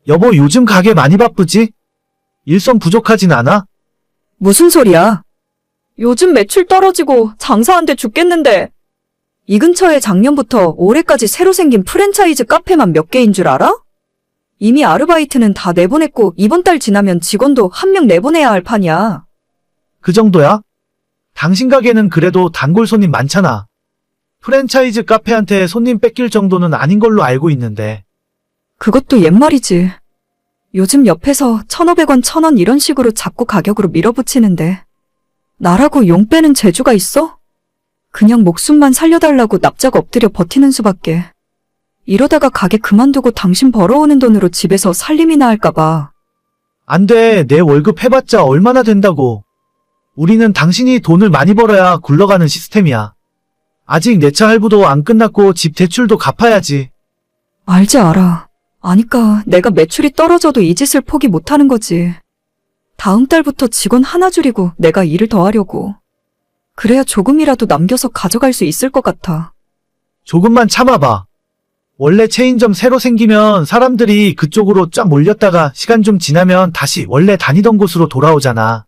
여보, 요즘 가게 많이 바쁘지? 일손 부족하진 않아? 무슨 소리야? 요즘 매출 떨어지고 장사 안 돼 죽겠는데. 이 근처에 작년부터 올해까지 새로 생긴 프랜차이즈 카페만 몇 개인 줄 알아? 이미 아르바이트는 다 내보냈고 이번 달 지나면 직원도 한 명 내보내야 할 판이야. 그 정도야? 당신 가게는 그래도 단골 손님 많잖아. 프랜차이즈 카페한테 손님 뺏길 정도는 아닌 걸로 알고 있는데. 그것도 옛말이지. 요즘 옆에서 1,500원, 1,000원 이런 식으로 자꾸 가격으로 밀어붙이는데 나라고 용 빼는 재주가 있어? 그냥 목숨만 살려달라고 납작 엎드려 버티는 수밖에. 이러다가 가게 그만두고 당신 벌어오는 돈으로 집에서 살림이나 할까봐. 안 돼, 내 월급 해봤자 얼마나 된다고. 우리는 당신이 돈을 많이 벌어야 굴러가는 시스템이야. 아직 내 차 할부도 안 끝났고 집 대출도 갚아야지. 알지 알아. 아니까 내가 매출이 떨어져도 이 짓을 포기 못하는 거지. 다음 달부터 직원 하나 줄이고 내가 일을 더 하려고. 그래야 조금이라도 남겨서 가져갈 수 있을 것 같아. 조금만 참아봐. 원래 체인점 새로 생기면 사람들이 그쪽으로 쫙 몰렸다가 시간 좀 지나면 다시 원래 다니던 곳으로 돌아오잖아.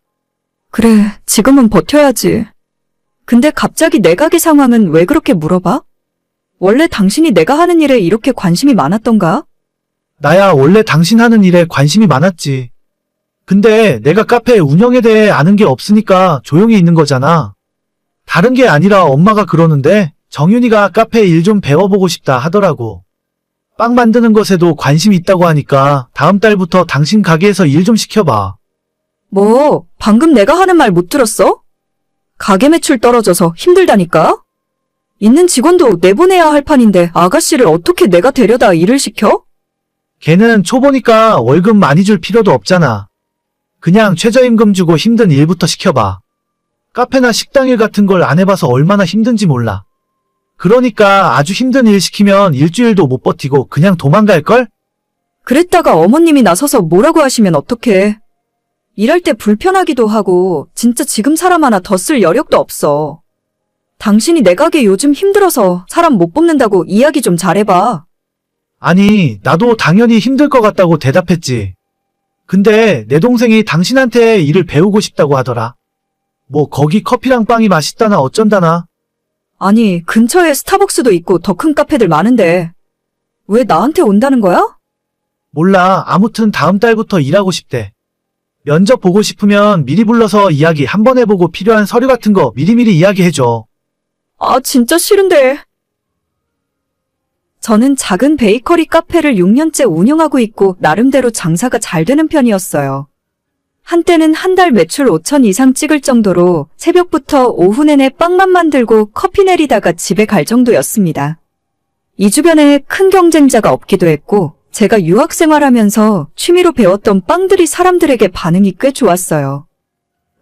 그래, 지금은 버텨야지. 근데 갑자기 내 가게 상황은 왜 그렇게 물어봐? 원래 당신이 내가 하는 일에 이렇게 관심이 많았던가? 나야 원래 당신 하는 일에 관심이 많았지. 근데 내가 카페 운영에 대해 아는 게 없으니까 조용히 있는 거잖아. 다른 게 아니라 엄마가 그러는데 정윤이가 카페 일 좀 배워보고 싶다 하더라고. 빵 만드는 것에도 관심이 있다고 하니까 다음 달부터 당신 가게에서 일 좀 시켜봐. 뭐, 방금 내가 하는 말 못 들었어? 가게 매출 떨어져서 힘들다니까? 있는 직원도 내보내야 할 판인데 아가씨를 어떻게 내가 데려다 일을 시켜? 걔는 초보니까 월급 많이 줄 필요도 없잖아. 그냥 최저임금 주고 힘든 일부터 시켜봐. 카페나 식당 일 같은 걸 안 해봐서 얼마나 힘든지 몰라. 그러니까 아주 힘든 일 시키면 일주일도 못 버티고 그냥 도망갈걸? 그랬다가 어머님이 나서서 뭐라고 하시면 어떡해. 일할 때 불편하기도 하고 진짜 지금 사람 하나 더 쓸 여력도 없어. 당신이 내 가게 요즘 힘들어서 사람 못 뽑는다고 이야기 좀 잘해봐. 아니, 나도 당연히 힘들 것 같다고 대답했지. 근데 내 동생이 당신한테 일을 배우고 싶다고 하더라. 뭐 거기 커피랑 빵이 맛있다나 어쩐다나. 아니, 근처에 스타벅스도 있고 더 큰 카페들 많은데 왜 나한테 온다는 거야? 몰라, 아무튼 다음 달부터 일하고 싶대. 면접 보고 싶으면 미리 불러서 이야기 한번 해보고 필요한 서류 같은 거 미리미리 이야기해줘. 아, 진짜 싫은데. 저는 작은 베이커리 카페를 6년째 운영하고 있고 나름대로 장사가 잘 되는 편이었어요. 한때는 한 달 매출 5천 이상 찍을 정도로 새벽부터 오후 내내 빵만 만들고 커피 내리다가 집에 갈 정도였습니다. 이 주변에 큰 경쟁자가 없기도 했고 제가 유학 생활하면서 취미로 배웠던 빵들이 사람들에게 반응이 꽤 좋았어요.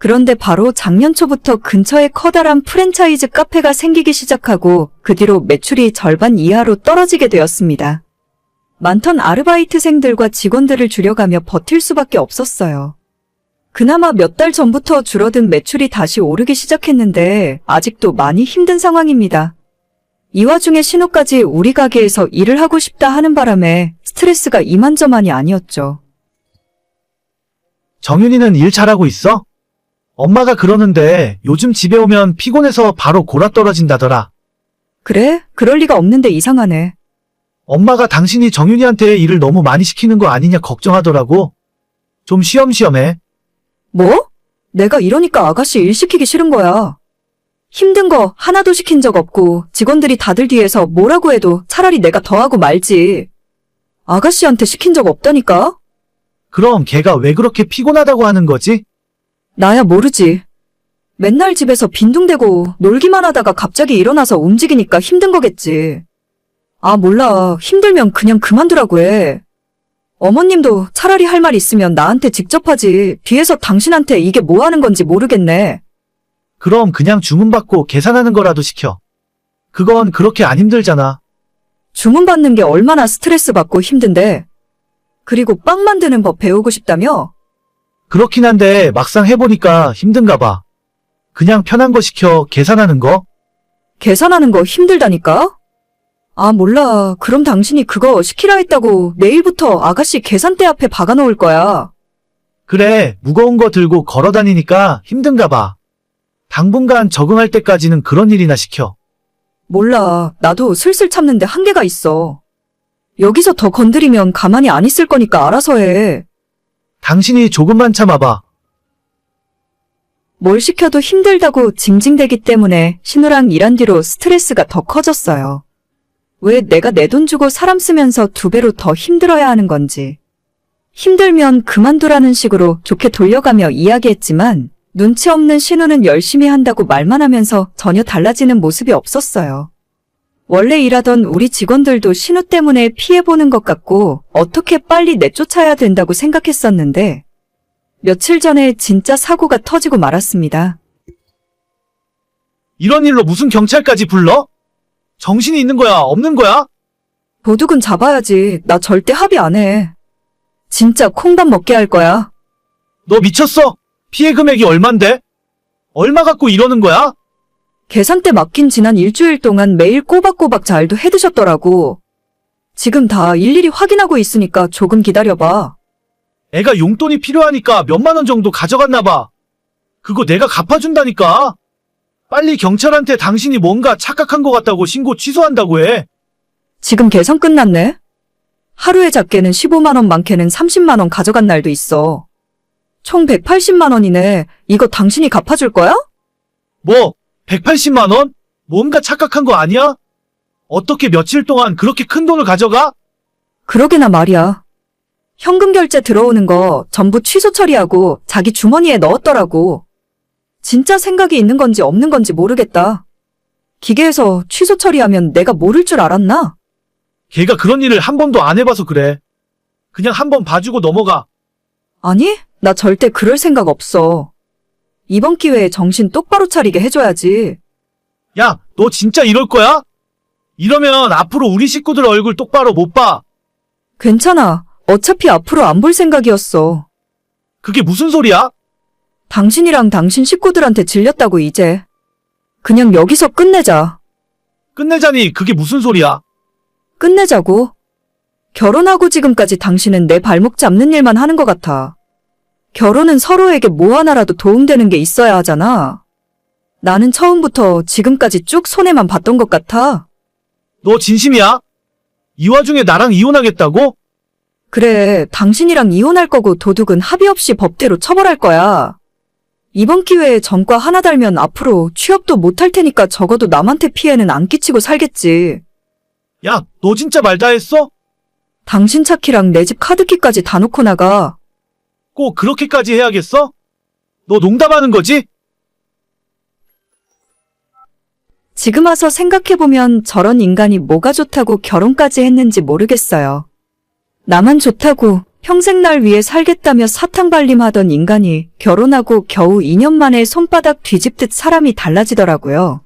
그런데 바로 작년 초부터 근처에 커다란 프랜차이즈 카페가 생기기 시작하고 그 뒤로 매출이 절반 이하로 떨어지게 되었습니다. 많던 아르바이트생들과 직원들을 줄여가며 버틸 수밖에 없었어요. 그나마 몇 달 전부터 줄어든 매출이 다시 오르기 시작했는데 아직도 많이 힘든 상황입니다. 이 와중에 신우까지 우리 가게에서 일을 하고 싶다 하는 바람에 스트레스가 이만저만이 아니었죠. 정윤이는 일 잘하고 있어? 엄마가 그러는데 요즘 집에 오면 피곤해서 바로 골아떨어진다더라. 그래? 그럴 리가 없는데 이상하네. 엄마가 당신이 정윤이한테 일을 너무 많이 시키는 거 아니냐 걱정하더라고. 좀 쉬엄쉬엄해. 뭐? 내가 이러니까 아가씨 일 시키기 싫은 거야. 힘든 거 하나도 시킨 적 없고 직원들이 다들 뒤에서 뭐라고 해도 차라리 내가 더 하고 말지. 아가씨한테 시킨 적 없다니까? 그럼 걔가 왜 그렇게 피곤하다고 하는 거지? 나야 모르지. 맨날 집에서 빈둥대고 놀기만 하다가 갑자기 일어나서 움직이니까 힘든 거겠지. 아, 몰라. 힘들면 그냥 그만두라고 해. 어머님도 차라리 할 말 있으면 나한테 직접 하지. 뒤에서 당신한테 이게 뭐 하는 건지 모르겠네. 그럼 그냥 주문받고 계산하는 거라도 시켜. 그건 그렇게 안 힘들잖아. 주문받는 게 얼마나 스트레스 받고 힘든데. 그리고 빵 만드는 법 배우고 싶다며? 그렇긴 한데 막상 해보니까 힘든가 봐. 그냥 편한 거 시켜, 계산하는 거? 계산하는 거 힘들다니까? 아, 몰라. 그럼 당신이 그거 시키라 했다고 내일부터 아가씨 계산대 앞에 박아놓을 거야. 그래, 무거운 거 들고 걸어 다니니까 힘든가 봐. 당분간 적응할 때까지는 그런 일이나 시켜. 몰라. 나도 슬슬 참는데 한계가 있어. 여기서 더 건드리면 가만히 안 있을 거니까 알아서 해. 당신이 조금만 참아봐. 뭘 시켜도 힘들다고 징징대기 때문에 신우랑 일한 뒤로 스트레스가 더 커졌어요. 왜 내가 내 돈 주고 사람 쓰면서 2배로 더 힘들어야 하는 건지. 힘들면 그만두라는 식으로 좋게 돌려가며 이야기했지만 눈치 없는 신우는 열심히 한다고 말만 하면서 전혀 달라지는 모습이 없었어요. 원래 일하던 우리 직원들도 신우 때문에 피해보는 것 같고 어떻게 빨리 내쫓아야 된다고 생각했었는데 며칠 전에 진짜 사고가 터지고 말았습니다. 이런 일로 무슨 경찰까지 불러? 정신이 있는 거야, 없는 거야? 도둑은 잡아야지. 나 절대 합의 안 해. 진짜 콩밥 먹게 할 거야. 너 미쳤어? 피해 금액이 얼만데? 얼마 갖고 이러는 거야? 계산대 맡긴 지난 일주일 동안 매일 꼬박꼬박 잘도 해드셨더라고. 지금 다 일일이 확인하고 있으니까 조금 기다려봐. 애가 용돈이 필요하니까 몇만 원 정도 가져갔나 봐. 그거 내가 갚아준다니까. 빨리 경찰한테 당신이 뭔가 착각한 것 같다고 신고 취소한다고 해. 지금 계산 끝났네? 하루에 작게는 15만 원, 많게는 30만 원 가져간 날도 있어. 총 180만 원이네. 이거 당신이 갚아줄 거야? 뭐, 180만 원? 뭔가 착각한 거 아니야? 어떻게 며칠 동안 그렇게 큰 돈을 가져가? 그러게나 말이야. 현금 결제 들어오는 거 전부 취소 처리하고 자기 주머니에 넣었더라고. 진짜 생각이 있는 건지 없는 건지 모르겠다. 기계에서 취소 처리하면 내가 모를 줄 알았나? 걔가 그런 일을 한 번도 안 해봐서 그래. 그냥 한 번 봐주고 넘어가. 아니, 나 절대 그럴 생각 없어. 이번 기회에 정신 똑바로 차리게 해줘야지. 야, 너 진짜 이럴 거야? 이러면 앞으로 우리 식구들 얼굴 똑바로 못 봐. 괜찮아. 어차피 앞으로 안 볼 생각이었어. 그게 무슨 소리야? 당신이랑 당신 식구들한테 질렸다고 이제. 그냥 여기서 끝내자. 끝내자니 그게 무슨 소리야? 끝내자고. 결혼하고 지금까지 당신은 내 발목 잡는 일만 하는 것 같아. 결혼은 서로에게 뭐 하나라도 도움되는 게 있어야 하잖아. 나는 처음부터 지금까지 쭉 손해만 봤던 것 같아. 너 진심이야? 이 와중에 나랑 이혼하겠다고? 그래, 당신이랑 이혼할 거고 도둑은 합의 없이 법대로 처벌할 거야. 이번 기회에 전과 하나 달면 앞으로 취업도 못할 테니까 적어도 남한테 피해는 안 끼치고 살겠지. 야, 너 진짜 말 다 했어? 당신 차키랑 내 집 카드키까지 다 놓고 나가. 꼭 그렇게까지 해야겠어? 너 농담하는 거지? 지금 와서 생각해보면 저런 인간이 뭐가 좋다고 결혼까지 했는지 모르겠어요. 나만 좋다고 평생 날 위해 살겠다며 사탕발림하던 인간이 결혼하고 겨우 2년 만에 손바닥 뒤집듯 사람이 달라지더라고요.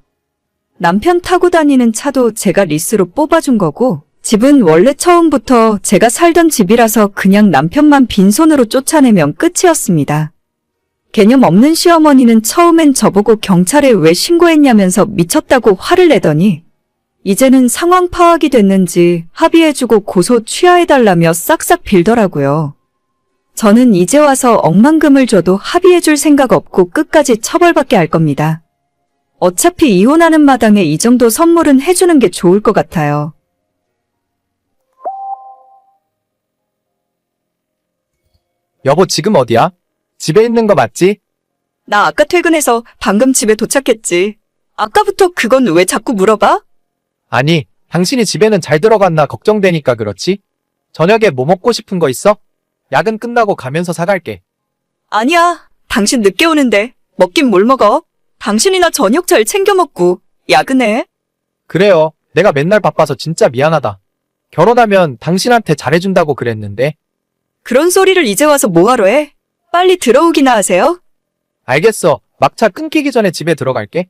남편 타고 다니는 차도 제가 리스로 뽑아준 거고 집은 원래 처음부터 제가 살던 집이라서 그냥 남편만 빈손으로 쫓아내면 끝이었습니다. 개념 없는 시어머니는 처음엔 저보고 경찰에 왜 신고했냐면서 미쳤다고 화를 내더니 이제는 상황 파악이 됐는지 합의해주고 고소 취하해달라며 싹싹 빌더라고요. 저는 이제 와서 억만금을 줘도 합의해줄 생각 없고 끝까지 처벌받게 할 겁니다. 어차피 이혼하는 마당에 이 정도 선물은 해주는 게 좋을 것 같아요. 여보, 지금 어디야? 집에 있는 거 맞지? 나 아까 퇴근해서 방금 집에 도착했지. 아까부터 그건 왜 자꾸 물어봐? 아니, 당신이 집에는 잘 들어갔나 걱정되니까 그렇지? 저녁에 뭐 먹고 싶은 거 있어? 야근 끝나고 가면서 사갈게. 아니야. 당신 늦게 오는데 먹긴 뭘 먹어? 당신이나 저녁 잘 챙겨 먹고 야근해. 그래요. 내가 맨날 바빠서 진짜 미안하다. 결혼하면 당신한테 잘해준다고 그랬는데. 그런 소리를 이제 와서 뭐하러 해? 빨리 들어오기나 하세요. 알겠어. 막차 끊기기 전에 집에 들어갈게.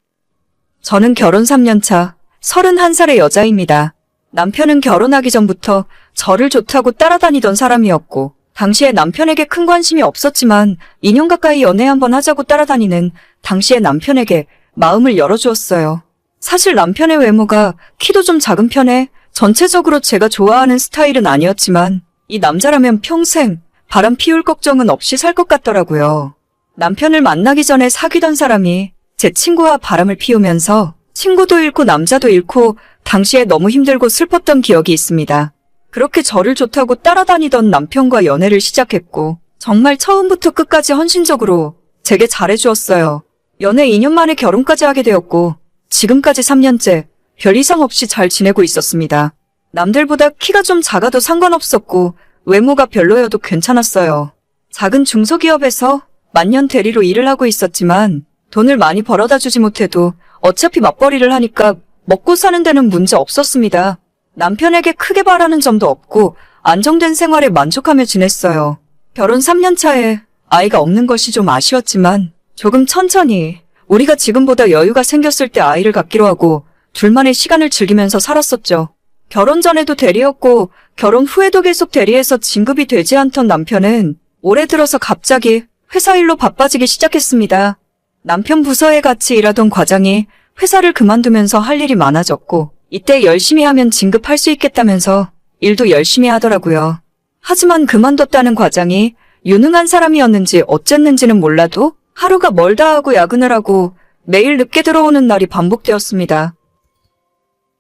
저는 결혼 3년 차 31살의 여자입니다. 남편은 결혼하기 전부터 저를 좋다고 따라다니던 사람이었고 당시에 남편에게 큰 관심이 없었지만 2년 가까이 연애 한번 하자고 따라다니는 당시의 남편에게 마음을 열어주었어요. 사실 남편의 외모가 키도 좀 작은 편에 전체적으로 제가 좋아하는 스타일은 아니었지만 이 남자라면 평생 바람 피울 걱정은 없이 살 것 같더라고요. 남편을 만나기 전에 사귀던 사람이 제 친구와 바람을 피우면서 친구도 잃고 남자도 잃고 당시에 너무 힘들고 슬펐던 기억이 있습니다. 그렇게 저를 좋다고 따라다니던 남편과 연애를 시작했고 정말 처음부터 끝까지 헌신적으로 제게 잘해주었어요. 연애 2년 만에 결혼까지 하게 되었고 지금까지 3년째 별 이상 없이 잘 지내고 있었습니다. 남들보다 키가 좀 작아도 상관없었고 외모가 별로여도 괜찮았어요. 작은 중소기업에서 만년 대리로 일을 하고 있었지만 돈을 많이 벌어다 주지 못해도 어차피 맞벌이를 하니까 먹고 사는 데는 문제 없었습니다. 남편에게 크게 바라는 점도 없고 안정된 생활에 만족하며 지냈어요. 결혼 3년 차에 아이가 없는 것이 좀 아쉬웠지만 조금 천천히 우리가 지금보다 여유가 생겼을 때 아이를 갖기로 하고 둘만의 시간을 즐기면서 살았었죠. 결혼 전에도 대리였고 결혼 후에도 계속 대리해서 진급이 되지 않던 남편은 올해 들어서 갑자기 회사 일로 바빠지기 시작했습니다. 남편 부서에 같이 일하던 과장이 회사를 그만두면서 할 일이 많아졌고 이때 열심히 하면 진급할 수 있겠다면서 일도 열심히 하더라고요. 하지만 그만뒀다는 과장이 유능한 사람이었는지 어쨌는지는 몰라도 하루가 멀다 하고 야근을 하고 매일 늦게 들어오는 날이 반복되었습니다.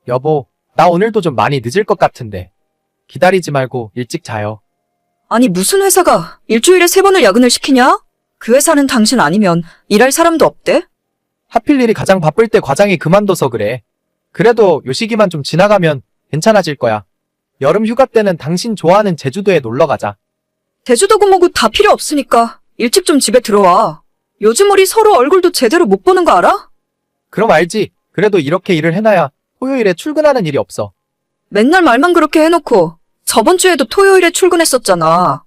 여보, 나 오늘도 좀 많이 늦을 것 같은데. 기다리지 말고 일찍 자요. 아니 무슨 회사가 일주일에 3번을 야근을 시키냐? 그 회사는 당신 아니면 일할 사람도 없대? 하필 일이 가장 바쁠 때 과장이 그만둬서 그래. 그래도 요 시기만 좀 지나가면 괜찮아질 거야. 여름 휴가 때는 당신 좋아하는 제주도에 놀러 가자. 제주도고 뭐고 다 필요 없으니까 일찍 좀 집에 들어와. 요즘 우리 서로 얼굴도 제대로 못 보는 거 알아? 그럼 알지. 그래도 이렇게 일을 해놔야 토요일에 출근하는 일이 없어. 맨날 말만 그렇게 해놓고 저번 주에도 토요일에 출근했었잖아.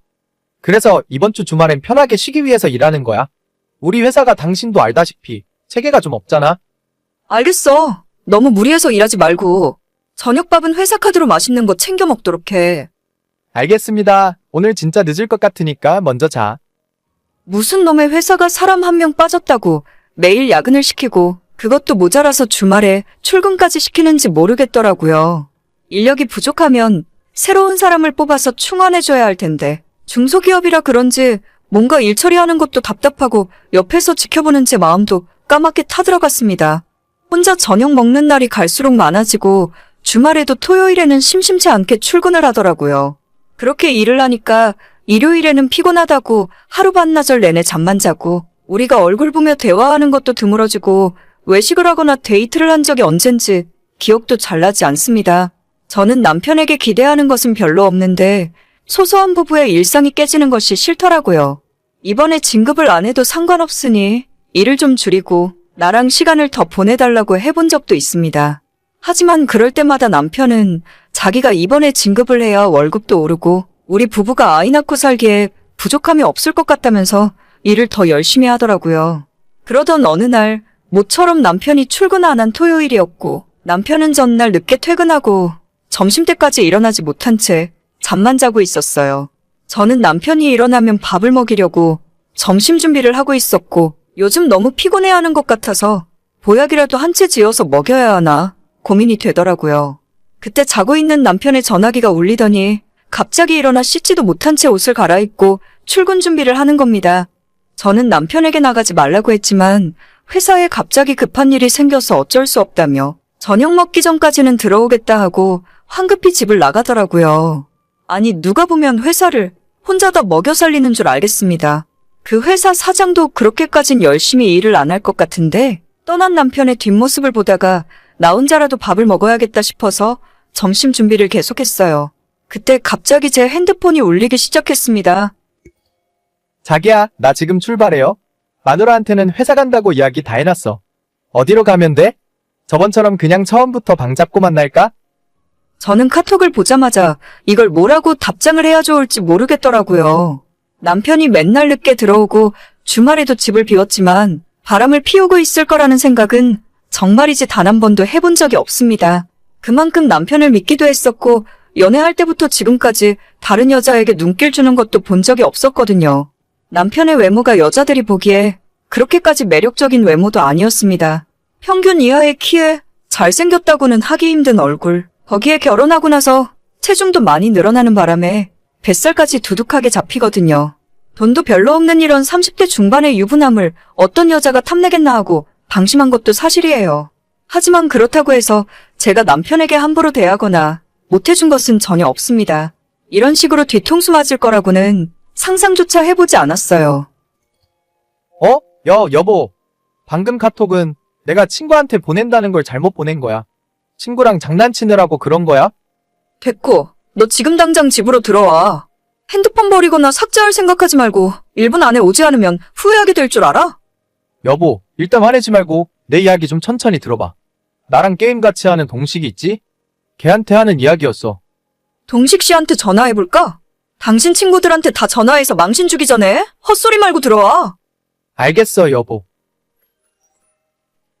그래서 이번 주 주말엔 편하게 쉬기 위해서 일하는 거야. 우리 회사가 당신도 알다시피 체계가 좀 없잖아. 알겠어. 너무 무리해서 일하지 말고 저녁밥은 회사 카드로 맛있는 거 챙겨 먹도록 해. 알겠습니다. 오늘 진짜 늦을 것 같으니까 먼저 자. 무슨 놈의 회사가 사람 한 명 빠졌다고 매일 야근을 시키고 그것도 모자라서 주말에 출근까지 시키는지 모르겠더라고요. 인력이 부족하면 새로운 사람을 뽑아서 충원해줘야 할 텐데 중소기업이라 그런지 뭔가 일 처리하는 것도 답답하고 옆에서 지켜보는 제 마음도 까맣게 타들어갔습니다. 혼자 저녁 먹는 날이 갈수록 많아지고 주말에도 토요일에는 심심치 않게 출근을 하더라고요. 그렇게 일을 하니까 일요일에는 피곤하다고 하루 반나절 내내 잠만 자고 우리가 얼굴 보며 대화하는 것도 드물어지고 외식을 하거나 데이트를 한 적이 언젠지 기억도 잘 나지 않습니다. 저는 남편에게 기대하는 것은 별로 없는데 소소한 부부의 일상이 깨지는 것이 싫더라고요. 이번에 진급을 안 해도 상관없으니 일을 좀 줄이고 나랑 시간을 더 보내달라고 해본 적도 있습니다. 하지만 그럴 때마다 남편은 자기가 이번에 진급을 해야 월급도 오르고 우리 부부가 아이 낳고 살기에 부족함이 없을 것 같다면서 일을 더 열심히 하더라고요. 그러던 어느 날 모처럼 남편이 출근 안 한 토요일이었고 남편은 전날 늦게 퇴근하고 점심때까지 일어나지 못한 채 잠만 자고 있었어요. 저는 남편이 일어나면 밥을 먹이려고 점심 준비를 하고 있었고 요즘 너무 피곤해하는 것 같아서 보약이라도 한 채 지어서 먹여야 하나 고민이 되더라고요. 그때 자고 있는 남편의 전화기가 울리더니 갑자기 일어나 씻지도 못한 채 옷을 갈아입고 출근 준비를 하는 겁니다. 저는 남편에게 나가지 말라고 했지만 회사에 갑자기 급한 일이 생겨서 어쩔 수 없다며 저녁 먹기 전까지는 들어오겠다 하고 황급히 집을 나가더라고요. 아니 누가 보면 회사를 혼자 다 먹여 살리는 줄 알겠습니다. 그 회사 사장도 그렇게까진 열심히 일을 안 할 것 같은데 떠난 남편의 뒷모습을 보다가 나 혼자라도 밥을 먹어야겠다 싶어서 점심 준비를 계속했어요. 그때 갑자기 제 핸드폰이 울리기 시작했습니다. 자기야, 나 지금 출발해요. 마누라한테는 회사 간다고 이야기 다 해놨어. 어디로 가면 돼? 저번처럼 그냥 처음부터 방 잡고 만날까? 저는 카톡을 보자마자 이걸 뭐라고 답장을 해야 좋을지 모르겠더라고요. 남편이 맨날 늦게 들어오고 주말에도 집을 비웠지만 바람을 피우고 있을 거라는 생각은 정말이지 단 한 번도 해본 적이 없습니다. 그만큼 남편을 믿기도 했었고 연애할 때부터 지금까지 다른 여자에게 눈길 주는 것도 본 적이 없었거든요. 남편의 외모가 여자들이 보기에 그렇게까지 매력적인 외모도 아니었습니다. 평균 이하의 키에 잘생겼다고는 하기 힘든 얼굴, 거기에 결혼하고 나서 체중도 많이 늘어나는 바람에 뱃살까지 두둑하게 잡히거든요. 돈도 별로 없는 이런 30대 중반의 유부남을 어떤 여자가 탐내겠나 하고 방심한 것도 사실이에요. 하지만 그렇다고 해서 제가 남편에게 함부로 대하거나 못해준 것은 전혀 없습니다. 이런 식으로 뒤통수 맞을 거라고는 상상조차 해보지 않았어요. 여보. 방금 카톡은 내가 친구한테 보낸다는 걸 잘못 보낸 거야. 친구랑 장난치느라고 그런 거야? 됐고, 너 지금 당장 집으로 들어와. 핸드폰 버리거나 삭제할 생각하지 말고 1분 안에 오지 않으면 후회하게 될 줄 알아? 여보, 일단 화내지 말고 내 이야기 좀 천천히 들어봐. 나랑 게임 같이 하는 동식이 있지? 걔한테 하는 이야기였어. 동식 씨한테 전화해볼까? 당신 친구들한테 다 전화해서 망신 주기 전에 헛소리 말고 들어와. 알겠어, 여보.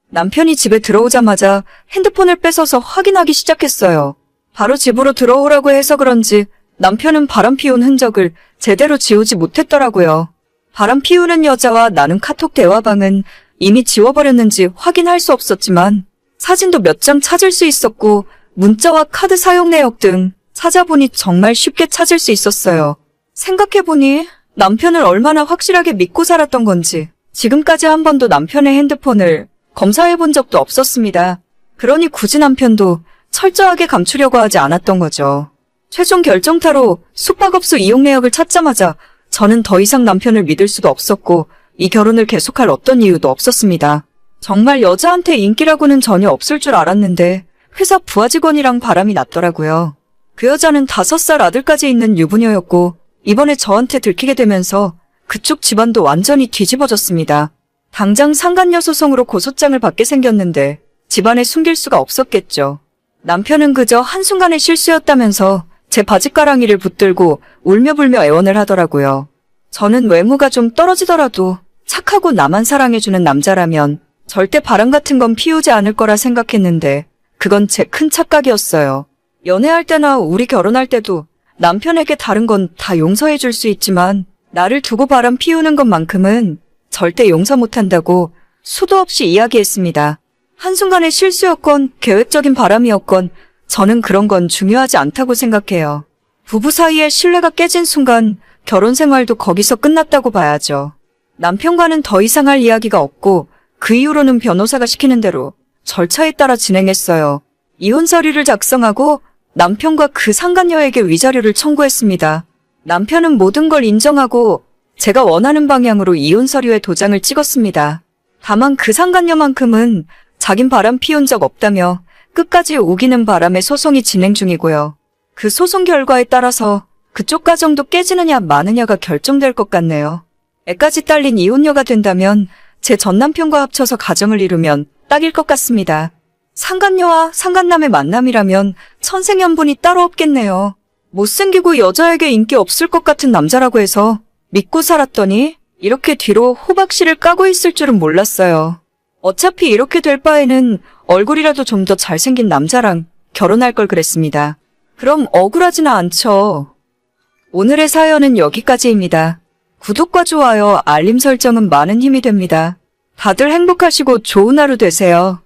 남편이 집에 들어오자마자 핸드폰을 뺏어서 확인하기 시작했어요. 바로 집으로 들어오라고 해서 그런지 남편은 바람 피운 흔적을 제대로 지우지 못했더라고요. 바람 피우는 여자와 나눈 카톡 대화방은 이미 지워버렸는지 확인할 수 없었지만 사진도 몇 장 찾을 수 있었고 문자와 카드 사용 내역 등 찾아보니 정말 쉽게 찾을 수 있었어요. 생각해보니 남편을 얼마나 확실하게 믿고 살았던 건지 지금까지 한 번도 남편의 핸드폰을 검사해본 적도 없었습니다. 그러니 굳이 남편도 철저하게 감추려고 하지 않았던 거죠. 최종 결정타로 숙박업소 이용 내역을 찾자마자 저는 더 이상 남편을 믿을 수도 없었고 이 결혼을 계속할 어떤 이유도 없었습니다. 정말 여자한테 인기라고는 전혀 없을 줄 알았는데 회사 부하 직원이랑 바람이 났더라고요. 그 여자는 5살 아들까지 있는 유부녀였고 이번에 저한테 들키게 되면서 그쪽 집안도 완전히 뒤집어졌습니다. 당장 상간녀 소송으로 고소장을 받게 생겼는데 집안에 숨길 수가 없었겠죠. 남편은 그저 한순간의 실수였다면서 제 바짓가랑이를 붙들고 울며불며 애원을 하더라고요. 저는 외모가 좀 떨어지더라도 착하고 나만 사랑해주는 남자라면 절대 바람 같은 건 피우지 않을 거라 생각했는데 그건 제 큰 착각이었어요. 연애할 때나 우리 결혼할 때도 남편에게 다른 건 다 용서해 줄 수 있지만 나를 두고 바람 피우는 것만큼은 절대 용서 못한다고 수도 없이 이야기했습니다. 한순간의 실수였건 계획적인 바람이었건 저는 그런 건 중요하지 않다고 생각해요. 부부 사이의 신뢰가 깨진 순간 결혼 생활도 거기서 끝났다고 봐야죠. 남편과는 더 이상 할 이야기가 없고 그 이후로는 변호사가 시키는 대로 절차에 따라 진행했어요. 이혼 서류를 작성하고 남편과 그 상간녀에게 위자료를 청구했습니다. 남편은 모든 걸 인정하고 제가 원하는 방향으로 이혼 서류에 도장을 찍었습니다. 다만 그 상간녀만큼은 자긴 바람 피운 적 없다며 끝까지 우기는 바람에 소송이 진행 중이고요. 그 소송 결과에 따라서 그쪽 가정도 깨지느냐 마느냐가 결정될 것 같네요. 애까지 딸린 이혼녀가 된다면 제 전남편과 합쳐서 가정을 이루면 딱일 것 같습니다. 상간녀와 상간남의 만남이라면 천생연분이 따로 없겠네요. 못생기고 여자에게 인기 없을 것 같은 남자라고 해서 믿고 살았더니 이렇게 뒤로 호박씨를 까고 있을 줄은 몰랐어요. 어차피 이렇게 될 바에는 얼굴이라도 좀 더 잘생긴 남자랑 결혼할 걸 그랬습니다. 그럼 억울하지는 않죠. 오늘의 사연은 여기까지입니다. 구독과 좋아요, 알림 설정은 많은 힘이 됩니다. 다들 행복하시고 좋은 하루 되세요.